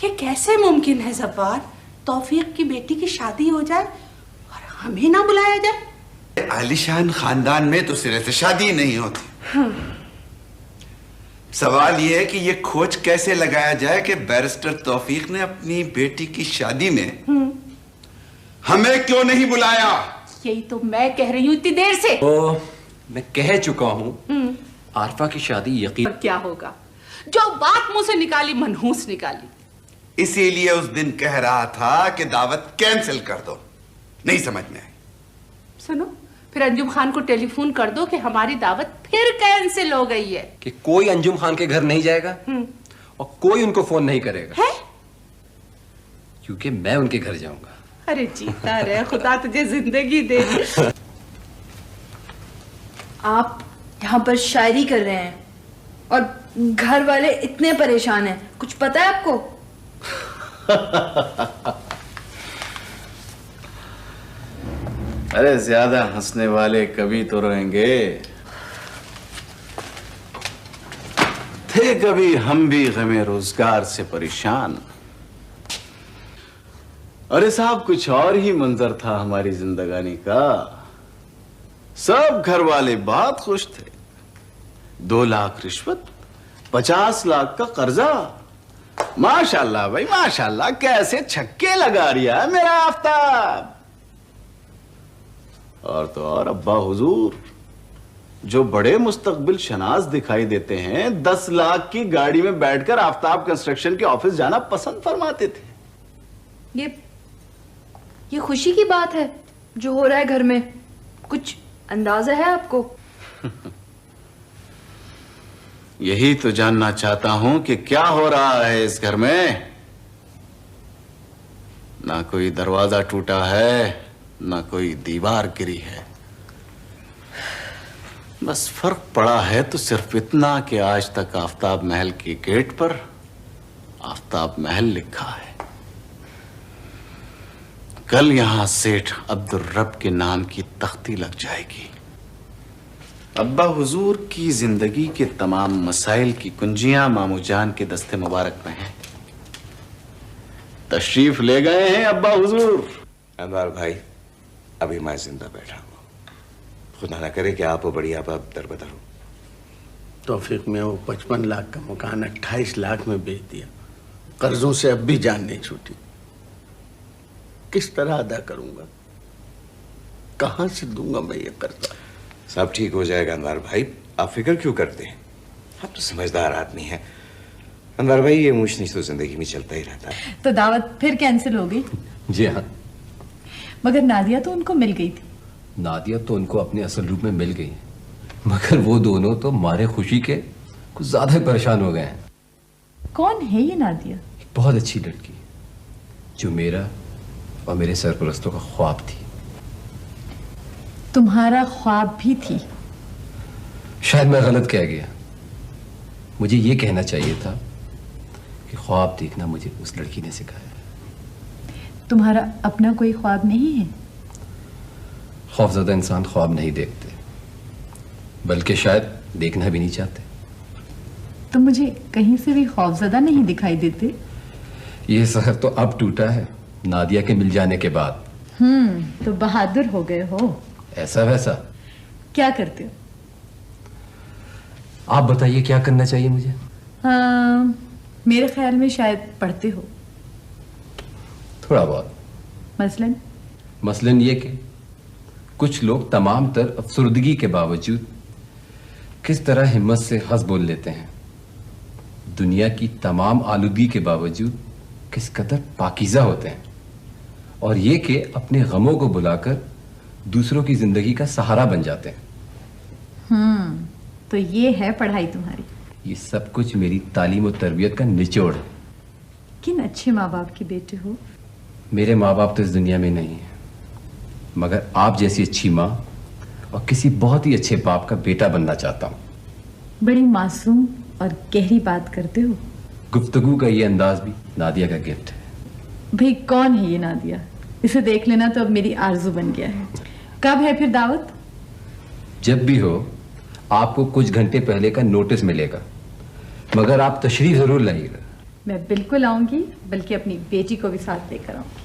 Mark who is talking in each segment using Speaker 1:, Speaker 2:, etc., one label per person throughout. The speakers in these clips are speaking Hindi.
Speaker 1: ये कैसे मुमकिन है जब्बार? तौफीक की बेटी की शादी हो जाए और हमें ना बुलाया जाए?
Speaker 2: आलीशान खानदान में तो सिरे से शादी नहीं होती। सवाल यह है कि ये खोज कैसे लगाया जाए कि बैरिस्टर तौफीक ने अपनी बेटी की शादी में हमें क्यों नहीं बुलाया?
Speaker 1: यही तो मैं कह रही हूँ इतनी देर से।
Speaker 3: मैं कह चुका हूँ आरफा की शादी यकीन।
Speaker 1: क्या होगा? जो बात मुंह से निकाली मनहूस निकाली।
Speaker 2: इसीलिए उस दिन कह रहा था कि दावत कैंसिल कर दो, नहीं समझ में आई।
Speaker 1: सुनो, फिर अंजुम खान को टेलीफोन कर दो कि हमारी दावत फिर कैंसिल हो गई है।
Speaker 3: कि कोई अंजुम खान के घर नहीं जाएगा और कोई उनको फोन नहीं करेगा
Speaker 1: है?
Speaker 3: क्योंकि मैं उनके घर जाऊंगा।
Speaker 1: अरे जीता रहे, खुदा तुझे जिंदगी दे।
Speaker 4: आप यहाँ पर शायरी कर रहे हैं और घर वाले इतने परेशान हैं, कुछ पता है आपको?
Speaker 5: अरे ज्यादा हंसने वाले कभी तो रोएंगे। थे कभी हम भी गमे रोजगार से परेशान। अरे साहब, कुछ और ही मंजर था हमारी जिंदगानी का। सब घर वाले बहुत खुश थे। 2 लाख रिश्वत, 50 लाख का कर्जा। माशाल्लाह भाई माशाल्लाह, कैसे छक्के लगा रिया है मेरा आफ्ताब। और तो और अब्बा हुजूर जो बड़े मुस्तकबिल शनाज दिखाई देते हैं, 10 लाख की गाड़ी में बैठकर आफ्ताब कंस्ट्रक्शन के ऑफिस जाना पसंद फरमाते थे।
Speaker 4: ये खुशी की बात है जो हो रहा है घर में, कुछ अंदाजा है आपको?
Speaker 5: यही तो जानना चाहता हूं कि क्या हो रहा है इस घर में। ना कोई दरवाजा टूटा है, ना कोई दीवार गिरी है। बस फर्क पड़ा है तो सिर्फ इतना कि आज तक आफ्ताब महल के गेट पर आफ्ताब महल लिखा है। कल यहां सेठ अब्दुल रब के नाम की तख्ती लग जाएगी। अब्बा हुजूर की जिंदगी के तमाम मसाइल की कुंजियां मामू जान के दस्ते मुबारक में हैं। तशरीफ ले गए हैं अब्बा हुजूर।
Speaker 6: अनवर भाई, अभी मैं जिंदा बैठा हूँ। खुदा ना करे कि आप बड़ी आप दरबदर हो।
Speaker 7: तौफीक में वो 55 लाख का मकान 28 लाख में बेच दिया। कर्जों से अब भी जान नहीं छूटी। किस तरह अदा करूंगा? कहां से दूंगा मैं ये कर्जा?
Speaker 6: सब ठीक हो जाएगा अनवर भाई, आप फिक्र क्यों करते हैं? आप तो समझदार आदमी हैं। अनवर भाई, ये ऊंच नीच तो जिंदगी में चलता ही रहता है।
Speaker 8: तो दावत फिर कैंसिल हो गई?
Speaker 3: जी हाँ।
Speaker 8: मगर नादिया तो उनको मिल गई थी।
Speaker 3: नादिया तो उनको अपने असल रूप में मिल गई, मगर वो दोनों तो मारे खुशी के कुछ ज्यादा ही परेशान हो गए हैं।
Speaker 8: कौन है ये नादिया?
Speaker 3: एक बहुत अच्छी लड़की जो मेरा और मेरे सरपरस्तों का ख्वाब थी।
Speaker 8: तुम्हारा ख्वाब भी थी?
Speaker 3: शायद मैं गलत कह गया। मुझे ये कहना चाहिए था कि ख्वाब देखना मुझे उस लड़की ने सिखाया।
Speaker 8: तुम्हारा अपना कोई ख्वाब नहीं है?
Speaker 3: खौफज़दा इंसान ख्वाब नहीं देखते, बल्कि शायद देखना भी नहीं चाहते।
Speaker 8: तो मुझे कहीं से भी खौफज़दा नहीं दिखाई देते।
Speaker 3: ये शहर तो अब टूटा है नादिया के मिल जाने के बाद।
Speaker 8: तो बहादुर हो गए हो।
Speaker 3: ऐसा वैसा।
Speaker 8: क्या करते हो?
Speaker 3: आप बताइए क्या करना चाहिए मुझे?
Speaker 8: मेरे ख्याल में शायद पढ़ते हो
Speaker 3: थोड़ा बहुत।
Speaker 8: मसलन
Speaker 3: ये कि कुछ लोग तमाम तर अफसुर्दगी के बावजूद किस तरह हिम्मत से हंस बोल लेते हैं। दुनिया की तमाम आलूदगी के बावजूद किस कदर पाकीज़ा होते हैं। और ये कि अपने गमों को बुलाकर दूसरों की जिंदगी का सहारा बन जाते हैं।
Speaker 8: तो ये है पढ़ाई तुम्हारी?
Speaker 3: ये सब कुछ मेरी तालीम और तरबियत का निचोड़ है।
Speaker 8: किन अच्छे माँ बाप के बेटे हो।
Speaker 3: मेरे माँ बाप तो इस दुनिया में नहीं है, मगर आप जैसी अच्छी माँ और किसी बहुत ही अच्छे बाप का बेटा बनना चाहता हूँ।
Speaker 8: बड़ी मासूम और गहरी बात करते हो।
Speaker 3: गुफ्तगू का ये अंदाज भी नादिया का गिफ्ट है।
Speaker 8: भाई कौन है ये नादिया? इसे देख लेना तो अब मेरी आरज़ू बन गया है। कब है फिर दावत?
Speaker 3: जब भी हो, आपको कुछ घंटे पहले का नोटिस मिलेगा, मगर आप तशरीफ जरूर लाइएगा।
Speaker 8: मैं बिल्कुल आऊंगी, बल्कि अपनी बेटी को भी साथ लेकर आऊंगी।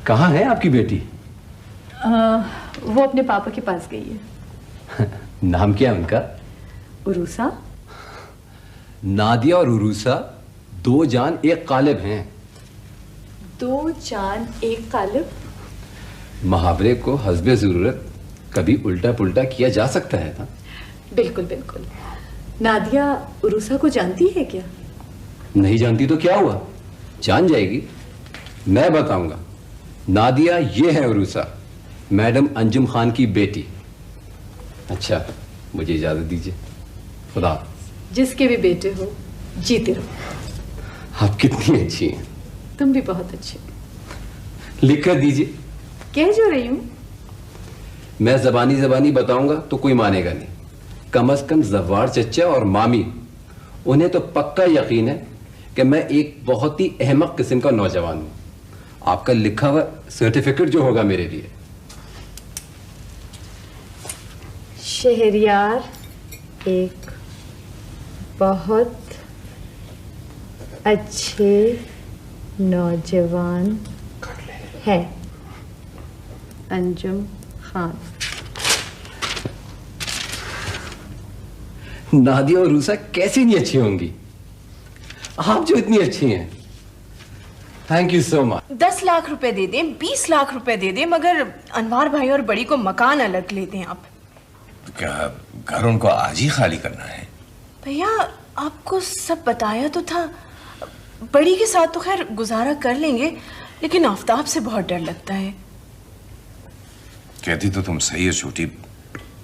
Speaker 3: कहाँ है आपकी बेटी?
Speaker 8: वो अपने पापा के पास गई है।
Speaker 3: नाम क्या है उनका?
Speaker 8: उरूसा।
Speaker 3: नादिया और उरूसा दो जान एक कालिब हैं।
Speaker 8: दो जान एक कालिब?
Speaker 3: मुहावरे को हस्बे जरूरत कभी उल्टा पुल्टा किया जा सकता है ना?
Speaker 8: बिल्कुल बिल्कुल। नादिया उरूसा को जानती है क्या?
Speaker 3: नहीं जानती तो क्या हुआ, जान जाएगी। मैं बताऊंगा। नादिया ये है उरूसा, मैडम अंजुम खान की बेटी। अच्छा, मुझे इजाजत दीजिए। खुदा।
Speaker 8: जिसके भी बेटे हो, जीते रहो।
Speaker 3: आप कितनी अच्छी हैं।
Speaker 8: तुम भी बहुत अच्छे।
Speaker 3: लिख कर दीजिए।
Speaker 8: कह जो रही हूं।
Speaker 3: मैं जबानी बताऊंगा तो कोई मानेगा नहीं। कम से कम जवार चच्चा और मामी, उन्हें तो पक्का यकीन है कि मैं एक बहुत ही अहमक किस्म का नौजवान हूं। आपका लिखा हुआ सर्टिफिकेट जो होगा मेरे लिए।
Speaker 8: शहरयार एक बहुत अच्छे नौजवान है, अंजुम खान।
Speaker 3: नादिया और रूसा कैसी नहीं अच्छी होंगी, आप जो इतनी अच्छी हैं। Thank you so much.
Speaker 4: 10 lakh रुपए दे दें, 20 लाख रुपए दे दें, मगर अनवार भाई और बड़ी को मकान अलग ले दें आप।
Speaker 6: क्या घर उनको आज ही खाली करना है?
Speaker 4: भैया आपको सब बताया तो था। बड़ी के साथ तो खैर गुजारा कर लेंगे, लेकिन आफ्ताब से बहुत डर लगता है।
Speaker 6: कहती तो तुम सही हो छोटी,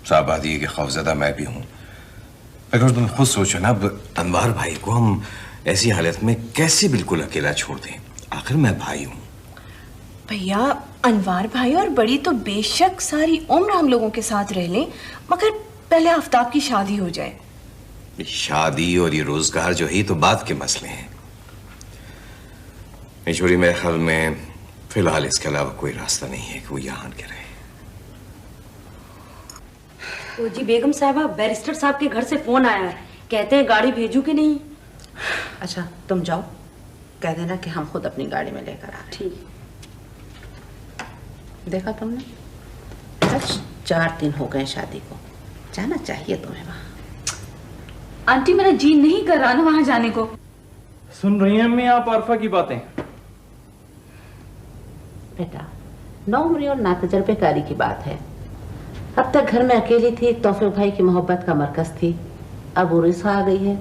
Speaker 6: साहब आदि है कि खौफजदा मैं भी हूं। अगर तुम खुद सोचो ना, अब अनवार भाई को हम ऐसी हालत में कैसे बिल्कुल अकेला छोड़ दें? आखिर मैं भाई हूं।
Speaker 4: भैया अनवार भाई और बड़ी तो बेशक सारी उम्र हम लोगों के साथ रह लें, मगर पहले आफ्ताब की शादी हो जाए।
Speaker 6: शादी और ये रोजगार जो है तो बात के मसले हैं। छोरी, मेरे ख्याल में फिलहाल इसके अलावा कोई रास्ता नहीं है कि वो यहाँ के रहे।
Speaker 9: ओ जी बेगम साहबा, बैरिस्टर साहब के घर से फोन आया है, कहते हैं गाड़ी भेजू कि नहीं।
Speaker 1: अच्छा तुम जाओ, कह देना कि हम खुद अपनी गाड़ी में लेकर आ रहे हैं।
Speaker 9: ठीक।
Speaker 1: देखा तुमने, बस 4 दिन हो गए शादी को, जाना चाहिए तुम्हें वहां।
Speaker 8: आंटी मेरा जी नहीं कर रहा ना वहां जाने को।
Speaker 10: सुन रही हैं अम्मी आप आरफा की बातें?
Speaker 1: बेटा, नौमरी और नातजर्बेकारी की बात है। अब तक घर में अकेली थी, तौफीक भाई की मोहब्बत का मरकज थी। अब उर्सा आ गई है,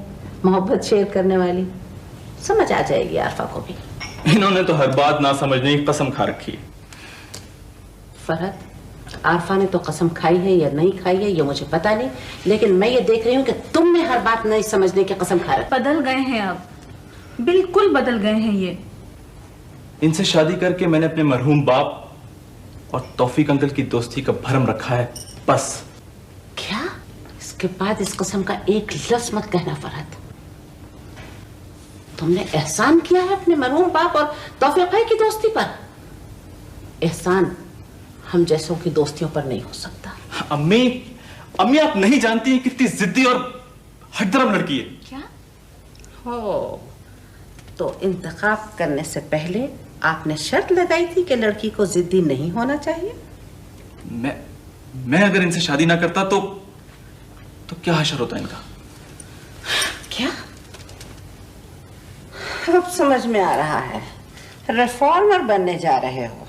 Speaker 1: मोहब्बत शेयर करने वाली। समझ आ जाएगी आरफा को भी।
Speaker 10: इन्होंने तो हर बात ना समझने की कसम खा रखी है।
Speaker 1: फरहत, आरफा ने तो कसम खाई है या नहीं खाई है ये मुझे पता नहीं, लेकिन मैं ये देख रही हूँ कि तुमने हर बात नहीं समझने की कसम खा रखी।
Speaker 8: बदल गए हैं अब, बिल्कुल बदल गए हैं ये।
Speaker 10: इनसे शादी करके मैंने अपने मरहूम बाप और तौफीक अंकल की दोस्ती का भरम रखा है, बस।
Speaker 1: क्या? इसके बाद इस कसम का एक लफ्ज मत कहना फरहत। तुमने एहसान किया है अपने मरहूम बाप और तौफीक भाई की दोस्ती पर। एहसान हम जैसों की दोस्तियों पर नहीं हो सकता।
Speaker 10: अम्मी आप नहीं जानती हैं कितनी जिद्दी और हटदरम लड़की है।
Speaker 8: क्या?
Speaker 1: हो, तो इंतखाब करने से पहले आपने शर्त लगाई थी कि लड़की को जिद्दी नहीं होना चाहिए।
Speaker 10: मैं अगर इनसे शादी ना करता तो क्या हशर होता इनका?
Speaker 1: क्या? अब समझ में आ रहा है, रिफॉर्मर बनने जा रहे हो,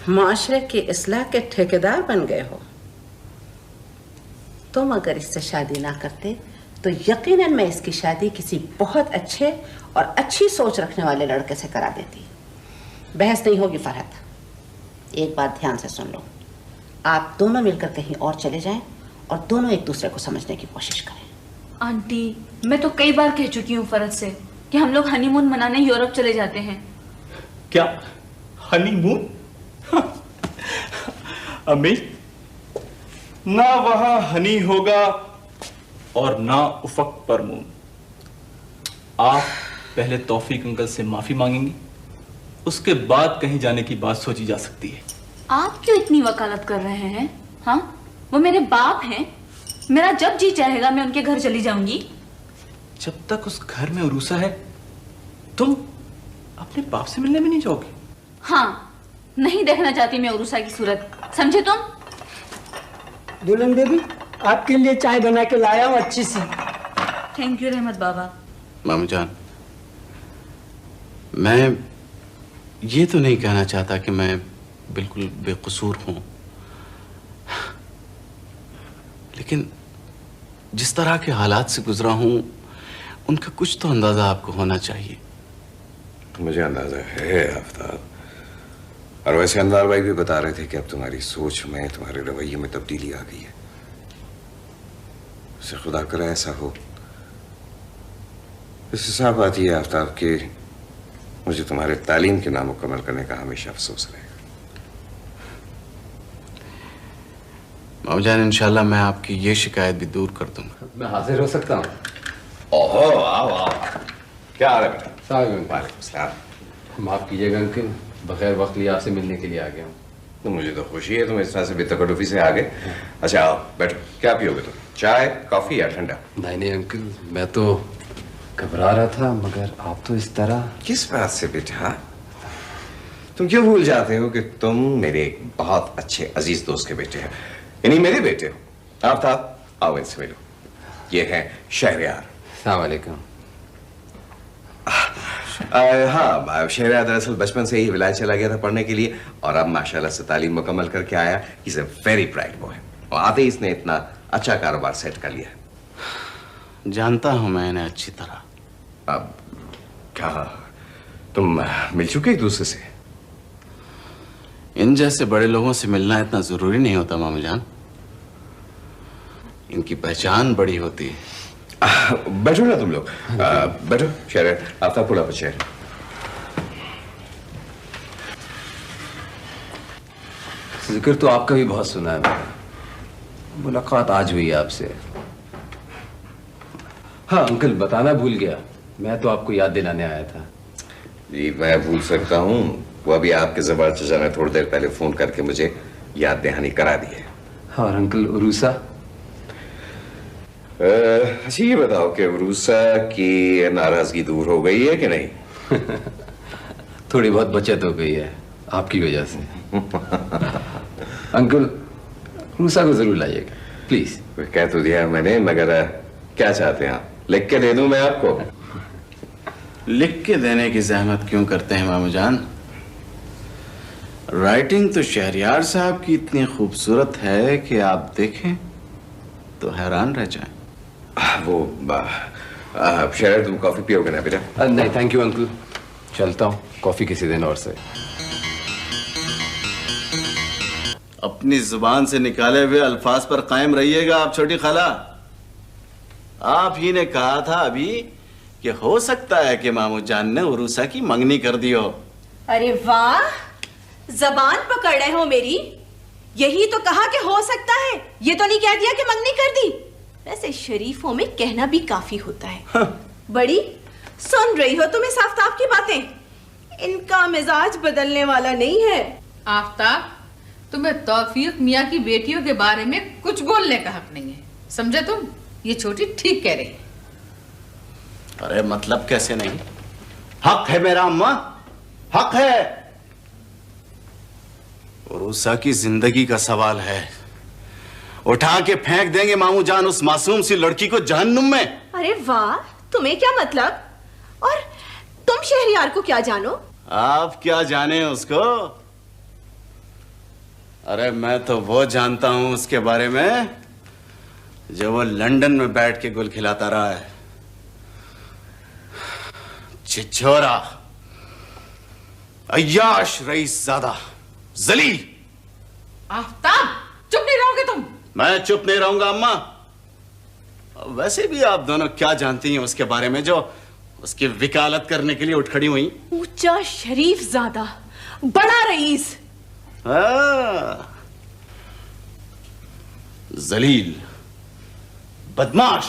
Speaker 1: माशरे की इस्लाह के ठेकेदार बन गए हो। तुम अगर इससे शादी ना करते तो यकीनन मैं इसकी शादी किसी बहुत अच्छे और अच्छी सोच रखने वाले लड़के से करा देती। बहस नहीं होगी फरहत, एक बात ध्यान से सुन लो। आप दोनों मिलकर कहीं और चले जाएं और दोनों एक दूसरे को समझने की कोशिश करें।
Speaker 8: आंटी मैं तो कई बार कह चुकी हूँ फरहत से कि हम लोग हनीमून मनाने यूरोप चले जाते हैं।
Speaker 10: क्या हनीमून? अम्मी, ना वहां हनी होगा और ना उफक पर मून। आप पहले तौफीक अंकल से माफी मांगेंगी, उसके बाद कहीं जाने की बात सोची जा सकती है।
Speaker 8: आप क्यों इतनी वकालत कर रहे हैं? हाँ, वो मेरे बाप हैं, मेरा जब जी चाहेगा मैं उनके घर चली जाऊंगी।
Speaker 10: जब तक उस घर में उरूसा है तुम अपने बाप से मिलने भी नहीं जाओगे?
Speaker 11: हाँ, नहीं देखना चाहती मैं उरूसा की सूरत, समझे तुम?
Speaker 12: दुल्हन बेबी, आपके लिए चाय बना के लाया हूँ अच्छी सी।
Speaker 11: थैंक यू रहमत बाबा।
Speaker 5: मामू जान, मैं ये तो नहीं कहना चाहता कि मैं बिल्कुल बेकसूर हूं, लेकिन जिस तरह के हालात से गुजरा हूं उनका कुछ तो अंदाजा आपको होना चाहिए।
Speaker 6: मुझे अंदाजा है आफ्ताब, और वैसे अनवार भाई भी बता रहे थे कि अब तुम्हारी सोच में, तुम्हारे रवैये में तब्दीली आ गई है। उसे खुदा करे ऐसा हो। इससे साफ बात यह है आफ्ताब कि मुझे तुम्हारे तालीम के नामुकम्मल करने का हमेशा अफसोस रहेगा।
Speaker 5: मामू जान, इंशाल्लाह मैं आपकी ये शिकायत भी दूर कर दूंगा।
Speaker 3: मैं हाजिर हो सकता हूँ?
Speaker 6: ओहो, आओ आओ। क्या हाल है बेटा? वालेकुम सलाम।
Speaker 3: माफ कीजिएगा अंकल, बगैर वक्त लिए आपसे मिलने के लिए आ गया हूँ।
Speaker 6: तो मुझे तो खुशी है तुम इस तरह से बेतकल्लुफी से आ गए। अच्छा आओ बैठो, क्या पियोगे तुम, चाय कॉफी या ठंडा?
Speaker 3: नहीं नहीं अंकल, मैं तो घबरा रहा था, मगर आप तो इस तरह।
Speaker 6: किस बात से बेटा? तुम क्यों भूल जाते हो कि तुम मेरे एक बहुत अच्छे अजीज दोस्त के बेटे हैं, यानी मेरे बेटे हो। आफ्ताब, आओ इनसे मिलो। ये है शहरयार।
Speaker 3: अस्सलाम वालेकुम।
Speaker 6: हाँ, शहरयार दरअसल बचपन से ही विलायत चला गया था पढ़ने के लिए, और अब माशाल्लाह से तालीम मुकम्मल करके आया। Is a very bright boy, और आते ही इसने इतना अच्छा कारोबार सेट कर लिया।
Speaker 5: जानता हूं मैं इन्हें अच्छी तरह।
Speaker 6: अब क्या तुम मिल चुके एक दूसरे से?
Speaker 5: इन जैसे बड़े लोगों से मिलना इतना जरूरी नहीं होता मामू जान, इनकी पहचान बड़ी होती है।
Speaker 6: बैठो ना तुम लोग, बैठो। Shahryar, Aftab pull up chair.
Speaker 3: जिक्र तो आपका भी बहुत सुना है मैंने, मुलाकात आज हुई है आपसे। हाँ अंकल, बताना भूल गया, मैं तो आपको याद दिलाने आया था।
Speaker 6: जी मैं भूल सकता हूँ, वो अभी आपके ज़बान चचा ने थोड़ी देर पहले फोन करके मुझे याद दहानी करा दी है।
Speaker 3: हाँ, और अंकल उरूसा?
Speaker 6: अच्छा ये बताओ कि उरूसा की नाराजगी दूर हो गई है कि नहीं?
Speaker 3: थोड़ी बहुत बचत हो गई है आपकी वजह से। अंकल उरूसा को जरूर लाइएगा प्लीज।
Speaker 6: कह तो दिया मैंने, मगर क्या चाहते हैं आप, लिख के दे दूं मैं आपको?
Speaker 5: लिख के देने की जहमत क्यों करते हैं मामू जान? राइटिंग तो शहरयार साहब की इतनी खूबसूरत है कि आप देखें तो हैरान रह जाएं।
Speaker 6: वो शहर, तुम कॉफी पियोगे ना बेटा?
Speaker 3: नहीं थैंक यू अंकल, चलता हूँ, कॉफी किसी दिन और से।
Speaker 5: अपनी जुबान से निकाले हुए अल्फाज पर कायम रहिएगा आप छोटी खाला। आप ही ने कहा था अभी कि हो सकता है कि मामू जान ने उरूसा की मंगनी कर दी हो।
Speaker 4: अरे वाह, जबान पकड़ रहे हो मेरी। यही तो कहा कि हो सकता है, ये तो नहीं कह दिया कि मंगनी कर दी। वैसे शरीफों में कहना भी काफी होता है। हाँ। बड़ी सुन रही हो तुम इस आफ्ताब की बातें, इनका मिजाज बदलने वाला नहीं है।
Speaker 13: आफ्ताब, तुम्हें तौफीक मियाँ की बेटियों के बारे में कुछ बोलने का हक नहीं है, समझे तुम? ये छोटी ठीक कह रही है।
Speaker 5: अरे मतलब कैसे नहीं? हक है मेरा अम्मा, हक है। उरूसा की जिंदगी का सवाल है, उठा के फेंक देंगे मामू जान उस मासूम सी लड़की को जहन्नुम में।
Speaker 4: अरे वाह, तुम्हें क्या मतलब? और तुम शहरयार को क्या जानो?
Speaker 5: आप क्या जाने उसको? अरे मैं तो वो जानता हूं उसके बारे में जो वो लंदन में बैठ के गुल खिलाता रहा है। छिछोरा, अय्याश रईस ज़ादा, जलील।
Speaker 13: आफ्ताब, चुप नहीं रहोगे तुम?
Speaker 5: मैं चुप नहीं रहूंगा अम्मा। वैसे भी आप दोनों क्या जानती हैं उसके बारे में जो उसकी वकालत करने के लिए उठ खड़ी हुई?
Speaker 4: ऊंचा शरीफ ज़ादा, बड़ा रईस।
Speaker 5: जलील, बदमाश,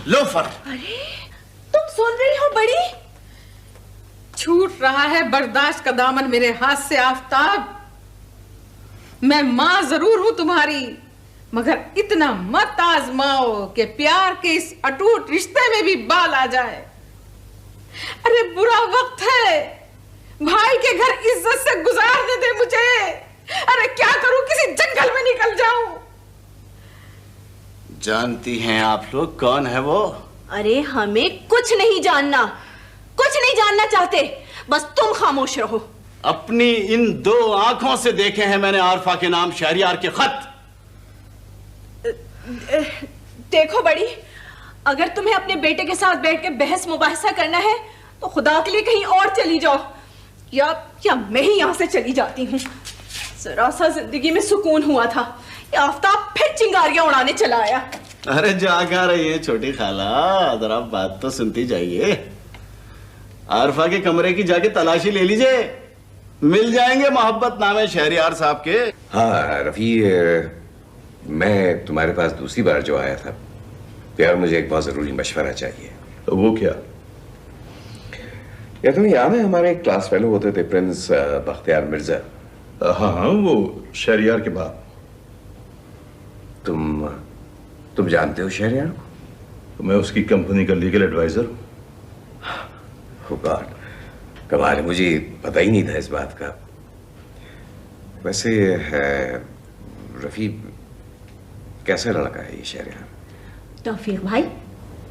Speaker 5: लोफर।
Speaker 4: अरे तुम सुन रही हो बड़ी?
Speaker 13: छूट रहा है बर्दाश्त का दामन मेरे हाथ से आफ्ताब। मैं मां जरूर हूं तुम्हारी, मगर इतना मत आजमाओ कि प्यार के इस अटूट रिश्ते में भी बाल आ जाए। अरे बुरा वक्त है, भाई के घर इज्जत से गुजारने दे मुझे। अरे क्या करूं, किसी जंगल में निकल जाऊं।
Speaker 5: जानती हैं आप लोग कौन है वो?
Speaker 4: अरे हमें कुछ नहीं जानना, कुछ नहीं जानना चाहते, बस तुम खामोश रहो।
Speaker 5: अपनी इन 2 आंखों से देखे हैं मैंने आरफा के नाम शहरियार के खत।
Speaker 4: देखो बड़ी, अगर तुम्हें अपने बेटे के साथ बैठ के बहस मुबाहिसा करना है तो खुदा के लिए कहीं और चली जाओ, या मैं ही यहां से चली जाती हूँ। जरा सा जिंदगी में सुकून हुआ था, ये आफ्ताब फिर चिंगारियां उड़ाने चला आया।
Speaker 5: अरे जा कहाँ रही है छोटी खाला, जरा बात तो सुनती जाइए। आरफा के कमरे की जाके तलाशी ले लीजिए, मिल जाएंगे मोहब्बत नामे शहरियार साहब के।
Speaker 6: हाँ रफी, मैं तुम्हारे पास दूसरी बार जो आया था यार, मुझे एक बहुत जरूरी मशवरा चाहिए।
Speaker 14: तो वो क्या?
Speaker 6: यार तुम्हें याद है हमारे एक क्लास फेलो होते थे प्रिंस बख्तियार मिर्जा?
Speaker 14: हाँ, वो शहरियार के बाप।
Speaker 6: तुम जानते हो शहरियार को?
Speaker 14: तो मैं उसकी कंपनी का लीगल एडवाइजर हूँ।
Speaker 6: गॉड, कमाल है, मुझे पता ही नहीं था इस बात का। वैसे रफी, कैसा लड़का है ये शहरियार?
Speaker 15: तौफीक भाई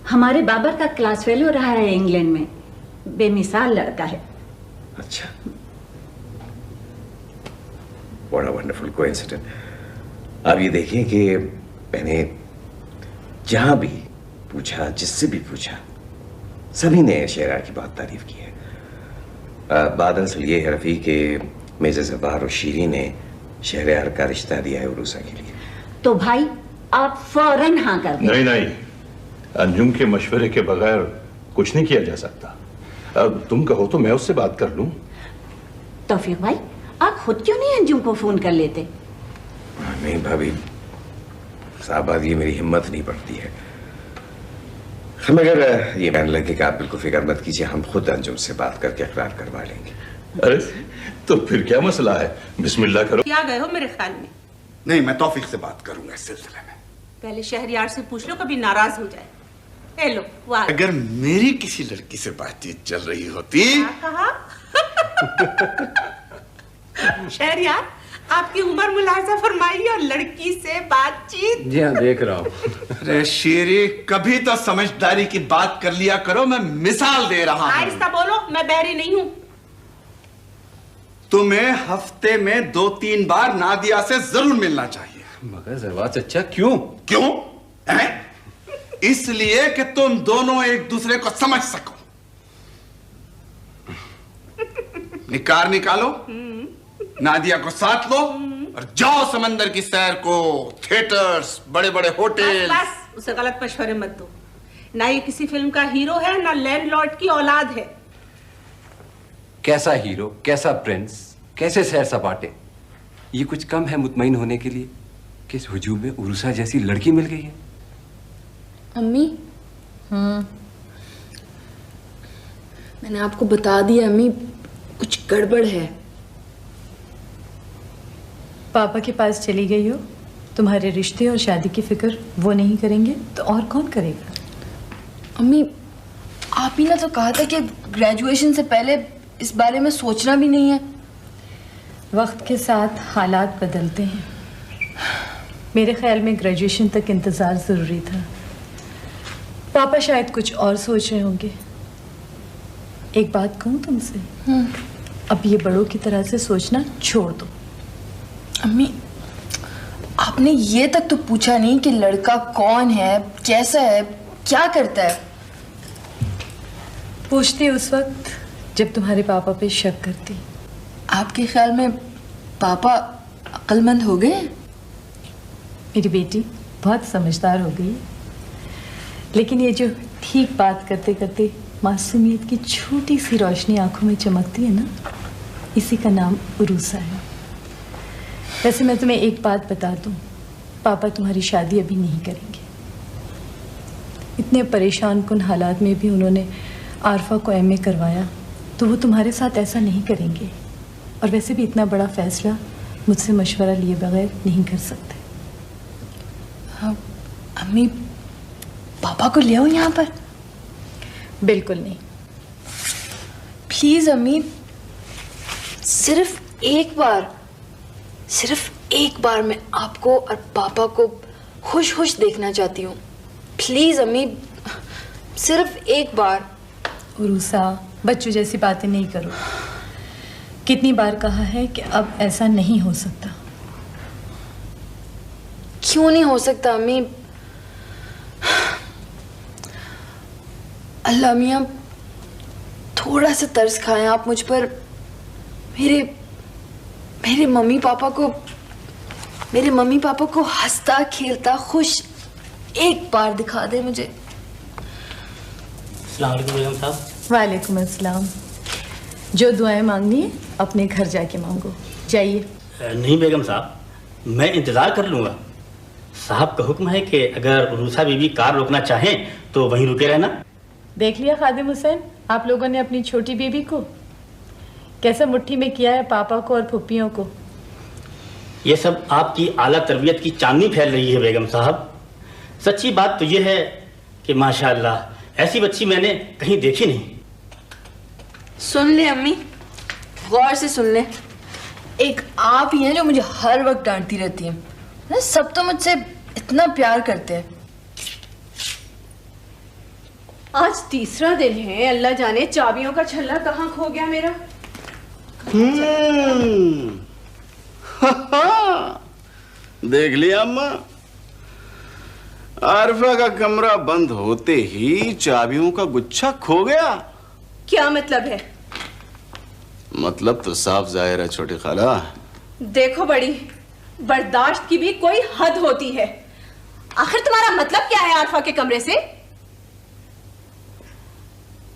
Speaker 15: हमारे बाबर का क्लास फेलो रहा है इंग्लैंड में, बेमिसाल लड़का है।
Speaker 6: अच्छा, व्हाट अ वंडरफुल कोइंसिडेंस। अब ये देखिए कि मैंने जहां भी पूछा, जिससे भी पूछा, सभी ने शहरियार की बहुत तारीफ की है। बात असल ये है रफी के मेजर जबार और शीरी ने शहरियार का रिश्ता दिया है उरूसा के लिए।
Speaker 15: तो भाई आप फौरन हाँ कर दें।
Speaker 14: नहीं, अंजुम के मशवरे के बगैर कुछ नहीं किया जा सकता। अब तुम कहो तो मैं उससे बात कर लूं।
Speaker 15: तौफीक भाई आप खुद क्यों नहीं अंजुम को फोन कर लेते?
Speaker 6: नहीं भाभी साहब, ये मेरी हिम्मत नहीं पड़ती है। मगर ये मान लगे कि आप बिल्कुल फिक्र मत कीजिए, हम खुद अंजुम से बात करके इकरार करवा लेंगे।
Speaker 14: अरे तो फिर क्या मसला है, बिस्मिल्लाह करो।
Speaker 16: क्या गए हो मेरे ख्याल में?
Speaker 2: नहीं, मैं तौफीक से बात करूंगा इस सिलसिले में।
Speaker 16: पहले शहरियार से पूछ लो, कभी नाराज हो जाए। ए लो वो आ गए।
Speaker 2: अगर मेरी किसी लड़की से बातचीत चल रही होती।
Speaker 16: कहा? शहरियार आपकी उम्र मुलाजा फरमाइए और लड़की से बातचीत।
Speaker 3: जी हाँ, देख रहा हूँ।
Speaker 2: अरे शेरी, कभी तो समझदारी की बात कर लिया करो, मैं मिसाल दे रहा हूँ।
Speaker 16: आहिस्ता बोलो, मैं बहरी नहीं हूँ।
Speaker 2: तुम्हें हफ्ते में 2-3 बार नादिया से जरूर मिलना चाहिए।
Speaker 3: मगर जरवा चचा क्यों?
Speaker 2: क्यों? इसलिए कि तुम दोनों एक दूसरे को समझ सको। निकार निकालो, नादिया को साथ लो और जाओ समंदर की सैर को, थिएटर्स, बड़े बड़े होटल।
Speaker 16: बस उसे गलत मशवरे मत दो। ना ये किसी फिल्म का हीरो है, ना लैंडलॉर्ड की औलाद है।
Speaker 3: कैसा हीरो, कैसा प्रिंस, कैसे सैर सपाटे, ये कुछ कम है मुतमईन होने के लिए कि इस हुजूम में उरूसा जैसी लड़की मिल गई है।
Speaker 17: अम्मी, मैंने आपको बता दिया अम्मी, कुछ गड़बड़ है।
Speaker 8: पापा के पास चली गई हो, तुम्हारे रिश्ते और शादी की फिक्र वो नहीं करेंगे तो और कौन करेगा?
Speaker 17: अम्मी, आप ही ने तो कहा था कि ग्रेजुएशन से पहले इस बारे में सोचना भी नहीं है।
Speaker 8: वक्त के साथ हालात बदलते हैं। मेरे ख्याल में ग्रेजुएशन तक इंतज़ार ज़रूरी था। पापा शायद कुछ और सोच रहे होंगे। एक बात कहूँ तुमसे, अब ये बड़ों की तरह से सोचना छोड़ दो।
Speaker 17: अम्मी, आपने ये तक तो पूछा नहीं कि लड़का कौन है, कैसा है, क्या करता है।
Speaker 8: पूछती उस वक्त जब तुम्हारे पापा पे शक करती।
Speaker 17: आपके ख्याल में पापा अक्लमंद हो गए?
Speaker 8: मेरी बेटी बहुत समझदार हो गई, लेकिन ये जो ठीक बात करते करते मासूमियत की छोटी सी रोशनी आंखों में चमकती है ना, इसी का नाम उरूसा है। वैसे मैं तुम्हें एक बात बता दूं, पापा तुम्हारी शादी अभी नहीं करेंगे। इतने परेशान कुन हालात में भी उन्होंने आरफा को एमए करवाया, तो वो तुम्हारे साथ ऐसा नहीं करेंगे। और वैसे भी इतना बड़ा फैसला मुझसे मशवरा लिए बगैर नहीं कर सकते।
Speaker 17: अम्मी पापा को ले आओ यहाँ पर। बिल्कुल नहीं। प्लीज अम्मी, सिर्फ एक बार मैं आपको और पापा को खुश खुश देखना चाहती हूँ। प्लीज अम्मी, सिर्फ एक बार। उरूसा, बच्चों जैसी बातें नहीं करो। कितनी बार कहा है कि अब ऐसा नहीं हो सकता। क्यों नहीं हो सकता अम्मी? अल्लाह मियाँ, थोड़ा सा तरस खाएं आप मुझ पर। मेरे मम्मी पापा को हंसता खेलता खुश एक बार दिखा दे मुझे।
Speaker 18: अस्सलाम वालेकुम बेगम साहब।
Speaker 8: वालेकुम अस्सलाम। जो दुआएं मांगनी है अपने घर जाके मांगो। जाइए।
Speaker 18: नहीं बेगम साहब, मैं इंतजार कर लूंगा। साहब का हुक्म है कि अगर उरूसा बीबी कार रोकना चाहें तो वहीं रुके रहना।
Speaker 8: देख लिया खादिम हुसैन, आप लोगों ने अपनी छोटी बेबी को कैसे मुट्ठी में किया है, पापा को और फुप्पियों को।
Speaker 18: ये सब आपकी आला तरबियत की चांदनी फैल रही है बेगम साहब। सच्ची बात तो ये है कि माशाअल्लाह ऐसी बच्ची मैंने कहीं देखी नहीं।
Speaker 17: सुन ले अम्मी, गौर से सुन ले। एक आप ही हैं जो मुझे हर वक्त डांटती रहती हैं ना। सब तो मुझसे इतना प्यार करते हैं।
Speaker 4: आज तीसरा दिन है, अल्लाह जाने चाबियों का छल्ला कहाँ खो गया मेरा।
Speaker 5: देख लिया अम्मा, आरिफा का कमरा बंद होते ही चाबियों का गुच्छा खो गया।
Speaker 4: क्या मतलब है?
Speaker 5: मतलब तो साफ जाहिर है छोटी खाला।
Speaker 4: देखो बड़ी, बर्दाश्त की भी कोई हद होती है। आखिर तुम्हारा मतलब क्या है आरिफा के कमरे से?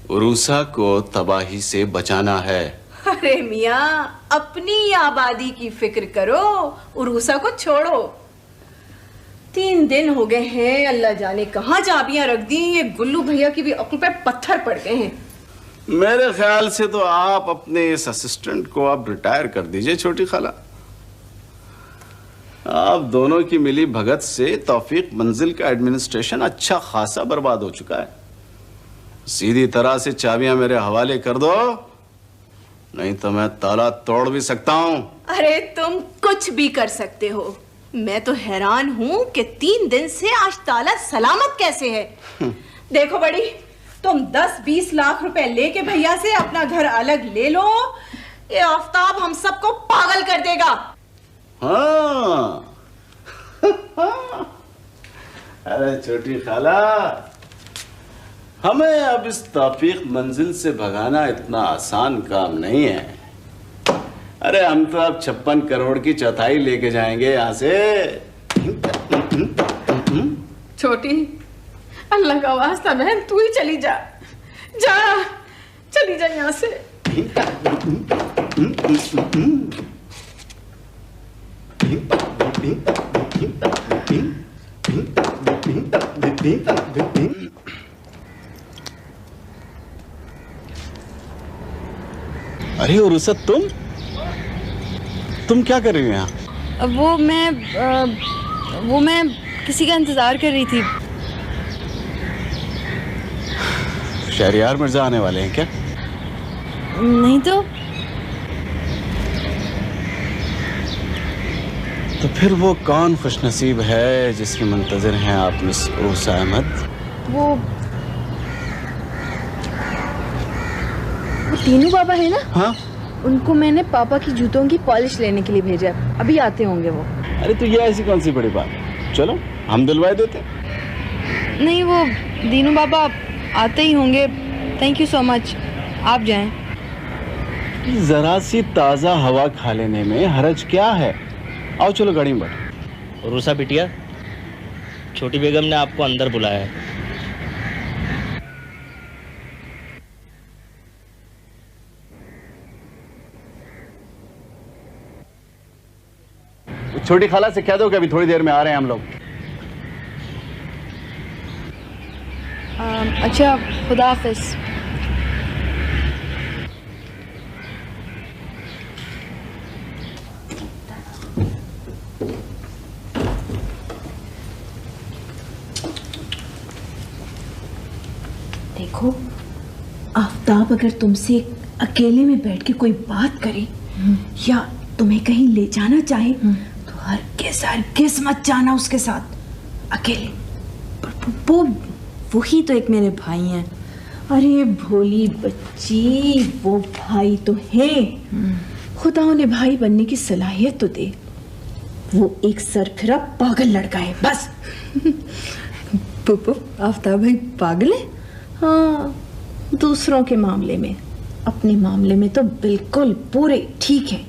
Speaker 5: उरूसा को तबाही से बचाना है।
Speaker 4: अरे मियाँ, अपनी आबादी की फिक्र करो, उरूसा को छोड़ो। 3 दिन हो गए हैं, अल्लाह जाने कहाँ चाबियां रख दी। ये गुल्लू भैया की भी अक्ल पे पत्थर पड़ गए हैं।
Speaker 5: मेरे ख्याल से तो आप अपने इस असिस्टेंट को आप रिटायर कर दीजिए छोटी खाला। आप दोनों की मिली भगत से तौफीक मंजिल का एडमिनिस्ट्रेशन अच्छा खासा बर्बाद हो चुका है। सीधी तरह से चाबियां मेरे हवाले कर दो, नहीं तो मैं ताला तोड़ भी सकता हूं।
Speaker 4: अरे तुम कुछ भी कर सकते हो। मैं तो हैरान हूं कि 3 दिन से आज ताला सलामत कैसे है। देखो बड़ी, तुम 10-20 लाख रुपए लेके भैया से अपना घर अलग ले लो। ये आफताब हम सबको पागल कर देगा।
Speaker 5: हाँ। अरे छोटी खाला, हमें अब इस तौफीक मंजिल से भगाना इतना आसान काम नहीं है। अरे हम तो अब 56 करोड़ की चौथाई लेके जाएंगे यहाँ से।
Speaker 13: छोटी, अल्लाह का वास्ता बहन, तू ही चली जा। चली जा यहाँ से।
Speaker 5: अरे उरुसा, तुम क्या कर रही हो यहाँ?
Speaker 17: वो मैं किसी का इंतजार कर रही थी।
Speaker 5: शहरियार मिर्जा आने वाले हैं क्या?
Speaker 17: नहीं
Speaker 5: तो फिर वो कौन खुशनसीब है जिसके मुंतजर हैं आप मिस उरूसा अहमद?
Speaker 17: वो तीनू बाबा है ना?
Speaker 5: हाँ,
Speaker 17: उनको मैंने पापा की जूतों की पॉलिश लेने के लिए भेजा है। अभी आते होंगे वो।
Speaker 5: अरे तो ये ऐसी कौन सी बड़ी बात, चलो हम दिलवाए देते।
Speaker 17: नहीं, वो दीनू बाबा आते ही होंगे। थैंक यू सो मच, आप जाएं।
Speaker 5: जरा सी ताज़ा हवा खा लेने में हरज क्या है? आओ चलो गाड़ी में बैठो।
Speaker 18: उरूसा बिटिया, छोटी बेगम ने आपको अंदर बुलाया है।
Speaker 5: छोटी खाला से कह दो कि अभी थोड़ी देर में आ रहे हैं हम लोग।
Speaker 17: अच्छा, खुदा हाफिज।
Speaker 4: देखो, आफ्ताब अगर तुमसे अकेले में बैठ के कोई बात करे या तुम्हें कहीं ले जाना चाहे तो हरगिज़ मत जाना उसके साथ अकेले।
Speaker 17: वो ही तो एक मेरे भाई हैं।
Speaker 4: अरे भोली बच्ची, वो भाई तो है, खुदा उन्हें भाई बनने की सलाहियत तो दे। वो एक सरफिरा पागल लड़का है बस।
Speaker 17: पुप्पो, आफ्ताब भाई पागल है?
Speaker 4: हाँ, दूसरों के मामले में, अपने मामले में तो बिल्कुल पूरे ठीक है।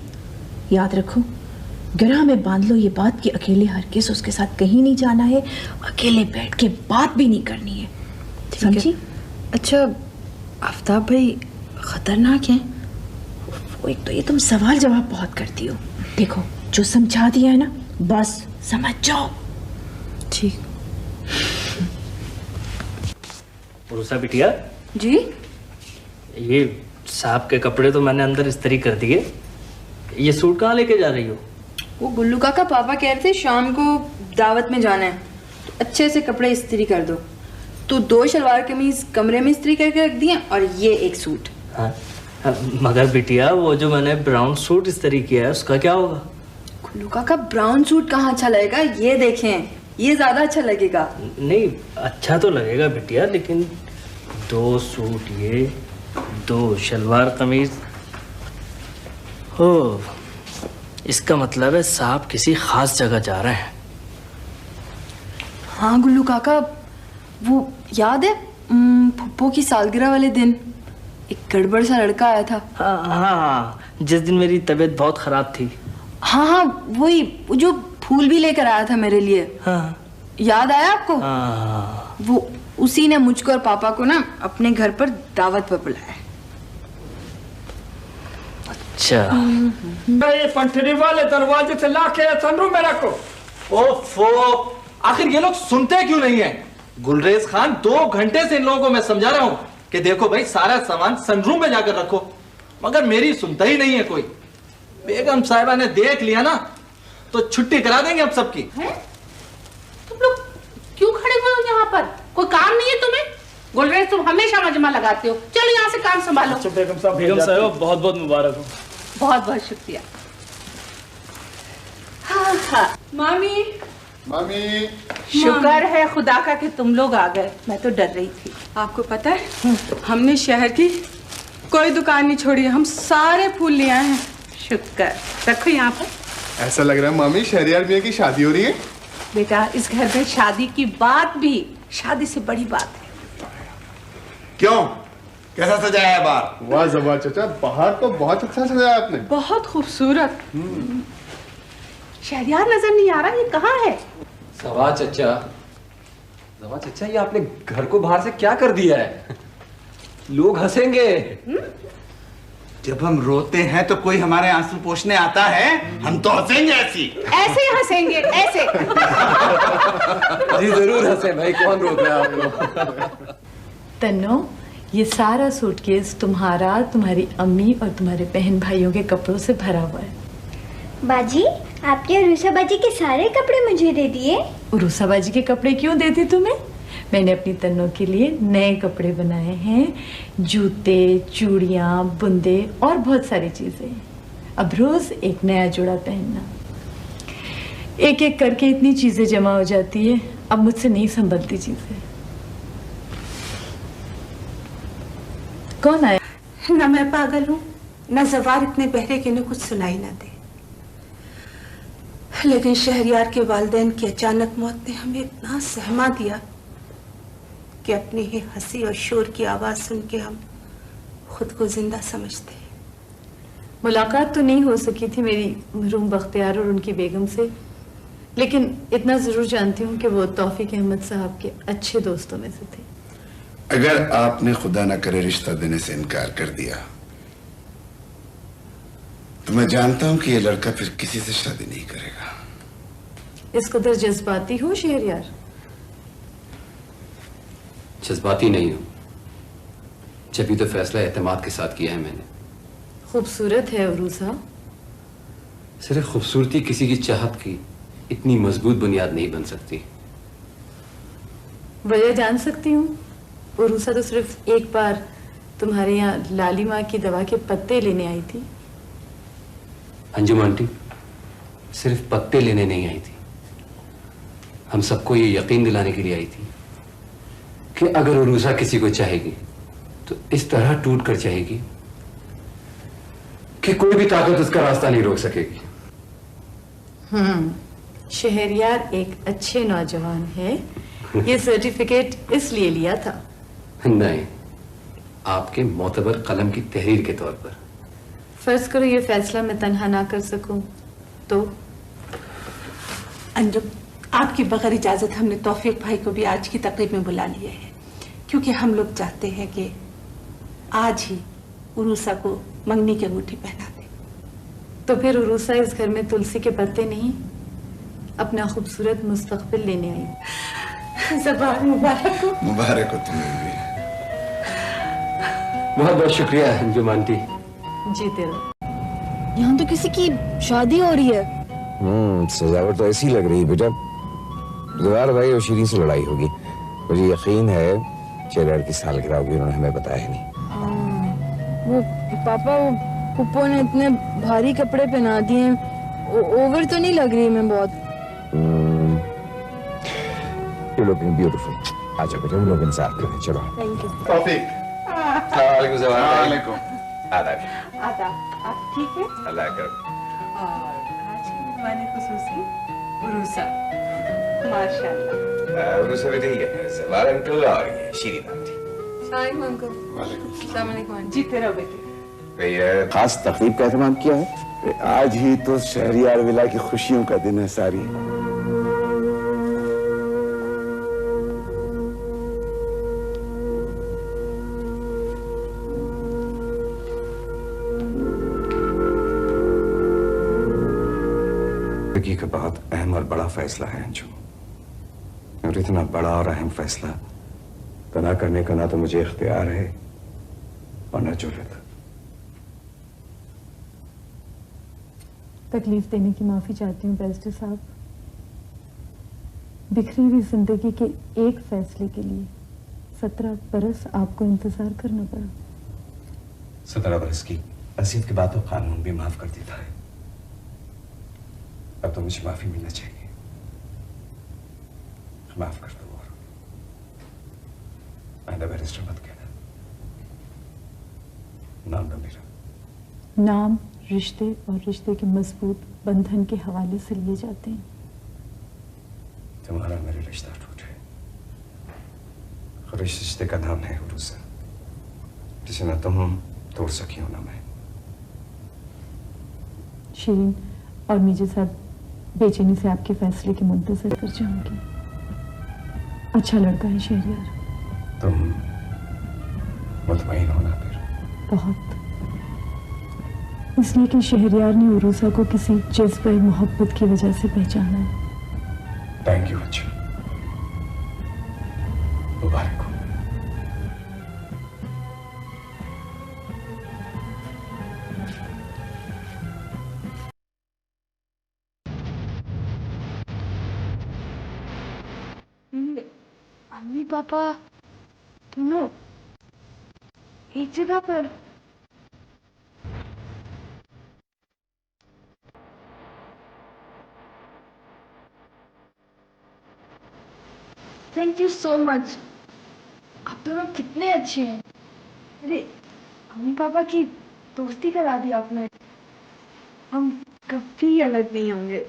Speaker 4: याद रखो, गिरह में बांध लो ये बात कि अकेले हरगिज़ उसके साथ कहीं नहीं जाना है, अकेले बैठ के बात भी नहीं करनी है, समझी?
Speaker 17: अच्छा, आफ्ताब भाई खतरनाक हैं?
Speaker 4: वो एक तो ये तुम सवाल जवाब बहुत करती हो। देखो, जो समझा दिया है ना, बस समझ जाओ।
Speaker 17: ठीक।
Speaker 19: उरुसा बिटिया
Speaker 9: जी,
Speaker 19: ये साहब के कपड़े तो मैंने अंदर इस्त्री कर दिए, ये सूट कहाँ लेके जा रही हो?
Speaker 17: वो गुल्लू काका पापा कह रहे थे शाम को दावत में जाना है, तो अच्छे से कपड़े इस्त्री कर दो। तो 2 शलवार कमीज कमरे में इस्त्री करके रख दिए और ये एक सूट।
Speaker 19: हाँ, मगर बिटिया वो जो मैंने ब्राउन सूट इस्त्री किया है उसका क्या होगा?
Speaker 17: गुल्लू काका ब्राउन सूट कहाँ अच्छा लगेगा, ये देखें, ये ज्यादा अच्छा लगेगा।
Speaker 19: नहीं, अच्छा तो लगेगा बिटिया, लेकिन 2 सूट ये, 2 शलवार कमीज, हो इसका मतलब है साहब किसी खास जगह जा रहे हैं।
Speaker 17: हाँ गुल्लू काका, वो याद है फुप्पो की सालगिरह वाले दिन एक गड़बड़ सा लड़का आया था?
Speaker 19: हाँ, जिस दिन मेरी तबीयत बहुत खराब थी।
Speaker 17: हाँ, वही जो फूल भी लेकर आया था मेरे लिए।
Speaker 19: हाँ,
Speaker 17: याद आया आपको?
Speaker 19: हाँ।
Speaker 17: वो उसी ने मुझको और पापा को ना अपने घर पर दावत पर बुलाया।
Speaker 19: अच्छा।
Speaker 12: ये पंठरी वाले दरवाजे से लाके सनरूम में रखो।
Speaker 10: ओफो, आखिर ये लोग सुनते क्यों नहीं है? गुलरेज खान, 2 घंटे से इन लोगों को मैं समझा रहा हूँ कि देखो भाई, सारा सामान सनरूम में जाकर रखो, मगर मेरी सुनता ही नहीं है कोई। बेगम साहिबा ने देख लिया ना तो छुट्टी करा देंगे हम सबकी।
Speaker 16: तुम लोग क्यों खड़े हुए हो यहाँ पर? कोई काम नहीं है तुम्हें? गुलरेज, तुम हमेशा मजमा लगाते हो, चलो यहाँ से काम संभालो।
Speaker 10: अच्छा बेगम साहब बहुत बहुत मुबारक हो।
Speaker 16: बहुत बहुत शुक्रिया। हाँ हाँ मामी,
Speaker 20: मामी,
Speaker 16: शुक्र है खुदा का कि तुम लोग आ गए, मैं तो डर रही थी।
Speaker 13: आपको पता है, हमने शहर की कोई दुकान नहीं छोड़ी, हम सारे फूल ले आए हैं।
Speaker 16: शुक्र, रखो यहाँ पर।
Speaker 20: ऐसा लग रहा है मामी शहरियार मियां की शादी हो रही है।
Speaker 16: बेटा, इस घर में शादी की बात भी शादी से बड़ी बात है।
Speaker 2: क्यों, कैसा सजाया है बाहर?
Speaker 20: वाह जबा चाचा, बाहर तो बहुत अच्छा सजाया आपने।
Speaker 13: बहुत खूबसूरत।
Speaker 16: शहरियार नजर नहीं आ रहा, ये कहाँ है?
Speaker 3: जबा चचा, ये आपने घर को बाहर से क्या कर दिया है? लोग हंसेंगे।
Speaker 2: जब हम रोते हैं तो कोई हमारे आंसू पोंछने आता है, हम तो हंसेंगे ऐसी।
Speaker 16: ऐसे ही हंसेंगे, ऐसे।
Speaker 3: जी जरूर हंसे भाई, कौन रोक रहा है आप लोग?
Speaker 8: तन्नो, ये सारा सूटकेस तुम्हारा, तुम्हारी अम्मी और तुम्हारे बहन भाइयों के कपड़ों से भरा हुआ है।
Speaker 21: बाजी, आपने उरुसा बाजी के सारे कपड़े मुझे दे दिए।
Speaker 8: उरुसा बाजी के कपड़े क्यों देती तुम्हें? मैंने अपनी तन्नो के लिए नए कपड़े बनाए हैं, जूते, चूड़ियाँ, बुंदे और बहुत सारी चीजें। अब रोज एक नया जोड़ा पहनना। एक एक करके इतनी चीजें जमा हो जाती है, अब मुझसे नहीं संभलती चीजें। कौन आया?
Speaker 16: न मैं पागल हूँ, न जवार इतने बहरे कि इन्हें कुछ सुनाई ना दे, लेकिन शहरियार के वालिदैन की अचानक मौत ने हमें इतना सहमा दिया कि अपनी ही हंसी और शोर की आवाज सुन के हम खुद को जिंदा समझते हैं।
Speaker 8: मुलाकात तो नहीं हो सकी थी मेरी मरहूम बख्तियार और उनकी बेगम से, लेकिन इतना जरूर जानती हूँ कि वो तौफीक अहमद साहब के अच्छे दोस्तों में से थे।
Speaker 2: अगर आपने खुदा न करे रिश्ता देने से इनकार कर दिया तो मैं जानता हूं कि ये लड़का फिर किसी से शादी नहीं करेगा।
Speaker 8: इस कदर जज्बाती हो शहरियार?
Speaker 3: जज्बाती नहीं हूं, जब तो फैसला एतमाद के साथ किया है मैंने।
Speaker 8: खूबसूरत है उरूसा।
Speaker 3: सिर्फ खूबसूरती किसी की चाहत की इतनी मजबूत बुनियाद नहीं बन सकती।
Speaker 8: वजह जान सकती हूँ? उरूसा तो सिर्फ एक बार तुम्हारे यहाँ लाली माँ की दवा के पत्ते लेने आई थी।
Speaker 3: अंजुम आंटी सिर्फ पत्ते लेने नहीं आई थी, हम सबको ये यकीन दिलाने के लिए आई थी कि अगर उरूसा किसी को चाहेगी तो इस तरह टूट कर चाहेगी कि कोई भी ताकत उसका रास्ता नहीं रोक सकेगी।
Speaker 8: शहरयार एक अच्छे नौजवान है, ये सर्टिफिकेट इसलिए लिया था।
Speaker 3: नहीं, आपके मोतबर कलम की तहरीर के तौर पर।
Speaker 8: फर्ज करो ये फैसला मैं तन्हा ना कर सकूं तो?
Speaker 16: अंजुम, आपकी बगैर इजाजत हमने तौफीक भाई को भी आज की तकरीब में बुला लिया है, क्योंकि हम लोग चाहते हैं कि आज ही उरूसा को मंगनी की अंगूठी पहना दे।
Speaker 8: तो फिर उरूसा इस घर में तुलसी के पत्ते नहीं, अपना खूबसूरत मुस्तकबिल लेने आई। ज़बान मुबारक हो।
Speaker 2: मुबारक हो तुम्हें भी।
Speaker 3: बहुत बहुत शुक्रिया अंजुम आंटी।
Speaker 8: जीते रहो।
Speaker 17: यहाँ तो किसी की शादी हो रही है।
Speaker 6: सजावट तो ऐसी लग रही है बेटा, जवार भाई और शीरीन से लड़ाई होगी। मुझे यकीन है शहरयार की सालगिरह होगी, उन्होंने हमें बताया नहीं।
Speaker 17: वो पापा, वो पुप्पो ने इतने भारी कपड़े पहना दिए, ओवर तो नहीं लग रही मैं बहुत?
Speaker 6: You looking beautiful. अच्छा बेटा, हम लोग इंतजार करें, चलो।
Speaker 17: Thank you.
Speaker 20: तौफीक।
Speaker 6: वालेकुम सलाम।
Speaker 20: वालेकुम।
Speaker 6: आदाब।
Speaker 16: आदाब। आप ठीक है?
Speaker 6: अल्लाह कर।
Speaker 16: और आज की मेहमानी खुसूसी उरूसा। माशाल्लाह।
Speaker 6: उरूसा भी ठीक है। जवार अंकल और ये शीरीन आंटी।
Speaker 17: अस्सलाम अंकल। अस्सलाम वालेकुम।
Speaker 16: जीते रहो बेटे।
Speaker 5: कोई खास तकरीब का एहतमाम किया है?
Speaker 7: आज ही तो शहरियार विला की खुशियों का दिन है सारी।
Speaker 6: जिंदगी का बहुत अहम और बड़ा फैसला है अंजुम, और इतना बड़ा और अहम फैसला तना करने का ना तो मुझे इख्तियार है और न जुर्रत।
Speaker 8: तकलीफ देने की माफी चाहती हूँ बैरिस्टर साहब। बिखरी हुई जिंदगी के एक फैसले के लिए 17 बरस आपको इंतजार करना पड़ा।
Speaker 6: 17 बरस की असीयत के बाद तो कानून भी माफ कर देता है। अब तो मुझे माफी मिलना चाहिए। माफ कर दो और आइंदा बैरिस्टर मत कहना। नाम ना मेरा।
Speaker 8: नाम रिश्ते और रिश्ते के मजबूत बंधन के हवाले से लिए जाते हैं।
Speaker 6: तुम्हारा मेरे रिश्ता टूटे और इस रिश्ते का नाम है उरूसा, जिसे ना तुम तोड़ सकी हो ना मैं।
Speaker 8: शीरीन और मीजे साहब बेचैनी से आपके फैसले के मुंतजर कर जाऊंगी। अच्छा लड़का है शहरयार।
Speaker 6: तुम मुतमईन होना फिर?
Speaker 8: बहुत, इसलिए कि शहरयार ने उरूसा को किसी जज्बे मोहब्बत की वजह से पहचाना है।
Speaker 6: थैंक यू बच्चों, मुबारक हो।
Speaker 17: मम्मी पापा तुम लोग एक जगह पर? Thank you so much. आप दोनों कितने अच्छे हैं। अरे मम्मी पापा की दोस्ती करा दी आपने। हम कभी अलग नहीं होंगे।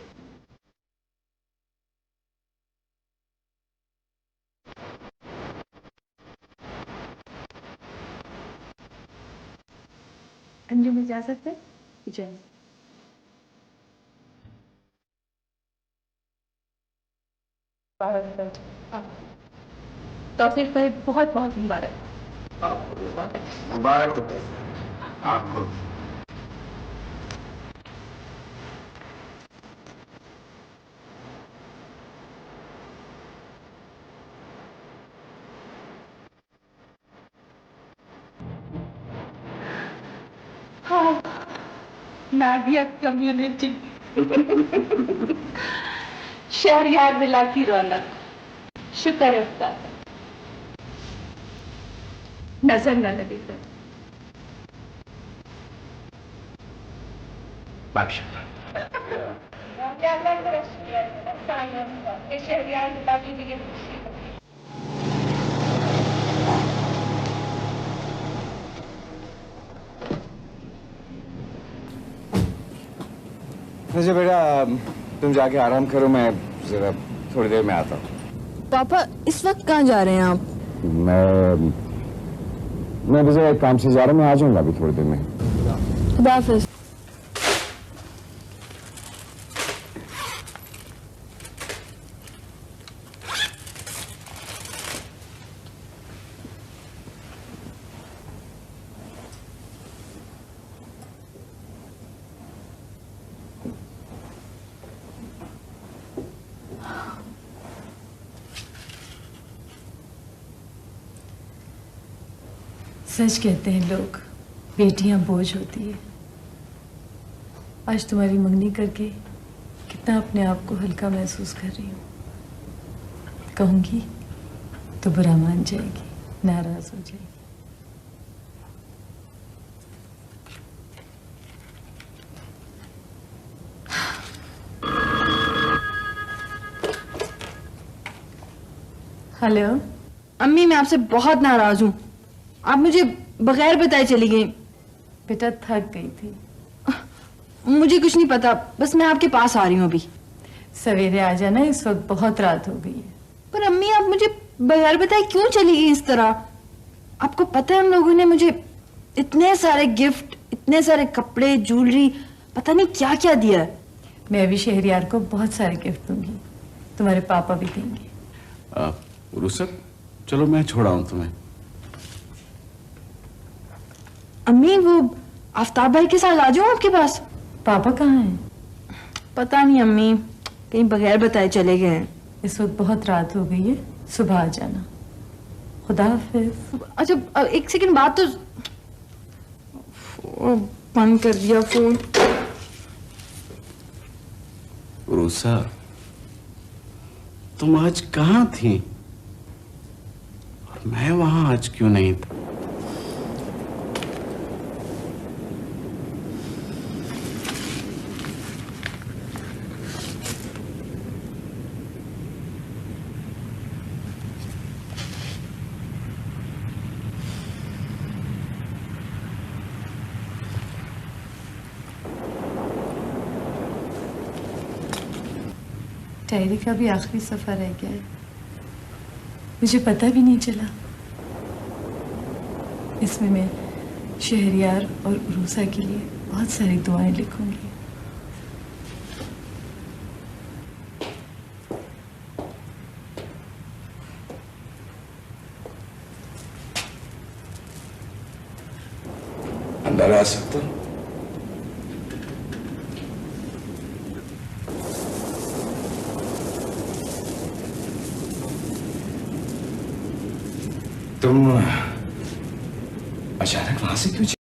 Speaker 17: अंजुम इजाजत है? इजाजत। तौफीक भाई बहुत बहुत मुबारक।
Speaker 5: मुबारक आपको।
Speaker 16: हाँ, नादिया कम्युनिटी शहरयार विला की रौनक। शुक्र है उस्ताद।
Speaker 13: नजर न लगे।
Speaker 7: वैसे बेटा तुम जाके आराम करो, मैं जरा थोड़ी देर में आता हूँ।
Speaker 17: पापा इस वक्त कहाँ जा रहे हैं आप?
Speaker 7: मैं भी जरा एक काम से जा रहा हूँ, मैं आ जाऊंगा अभी थोड़ी देर में।
Speaker 17: खुदा हाफिज।
Speaker 8: सच कहते हैं लोग, बेटियां बोझ होती है। आज तुम्हारी मंगनी करके कितना अपने आप को हल्का महसूस कर रही हूँ। कहूंगी तो बुरा मान जाएगी, नाराज हो जाएगी। हेलो
Speaker 17: अम्मी, मैं आपसे बहुत नाराज हूँ। आप मुझे बगैर बताए चली गई।
Speaker 8: बेटा थक गई थी।
Speaker 17: मुझे कुछ नहीं पता, बस मैं आपके पास आ रही हूँ अभी।
Speaker 8: सवेरे आ जाना, इस वक्त बहुत रात हो गई है।
Speaker 17: पर अम्मी आप मुझे बगैर बताए क्यों चली गई इस तरह? आपको पता है उन लोगों ने मुझे इतने सारे गिफ्ट, इतने सारे कपड़े, ज्वेलरी, पता नहीं क्या क्या दिया है।
Speaker 8: मैं भी शहरियार को बहुत सारे गिफ्ट दूंगी, तुम्हारे पापा भी देंगे।
Speaker 5: रुसक, चलो मैं छोड़ाऊं तुम्हें।
Speaker 17: अम्मी वो आफ्ताब भाई के साथ आ जाऊं आपके पास?
Speaker 8: पापा कहाँ हैं?
Speaker 17: पता नहीं अम्मी, कहीं बगैर बताए चले गए हैं।
Speaker 8: इस वक्त बहुत रात हो गई है, सुबह आ जाना। खुदा हाफिज।
Speaker 17: अच्छा एक सेकंड बात तो बंद कर दिया फोन।
Speaker 5: रूसा, तुम आज कहाँ थी और मैं वहां आज क्यों नहीं था?
Speaker 8: डायरी का भी आखिरी सफर रह गया है, मुझे पता भी नहीं चला। इसमें मैं शहरियार और उरूसा के लिए बहुत सारी दुआएं लिखूंगी।
Speaker 6: अंदर आ सकता हूं? तुम अचानक वहां से क्यों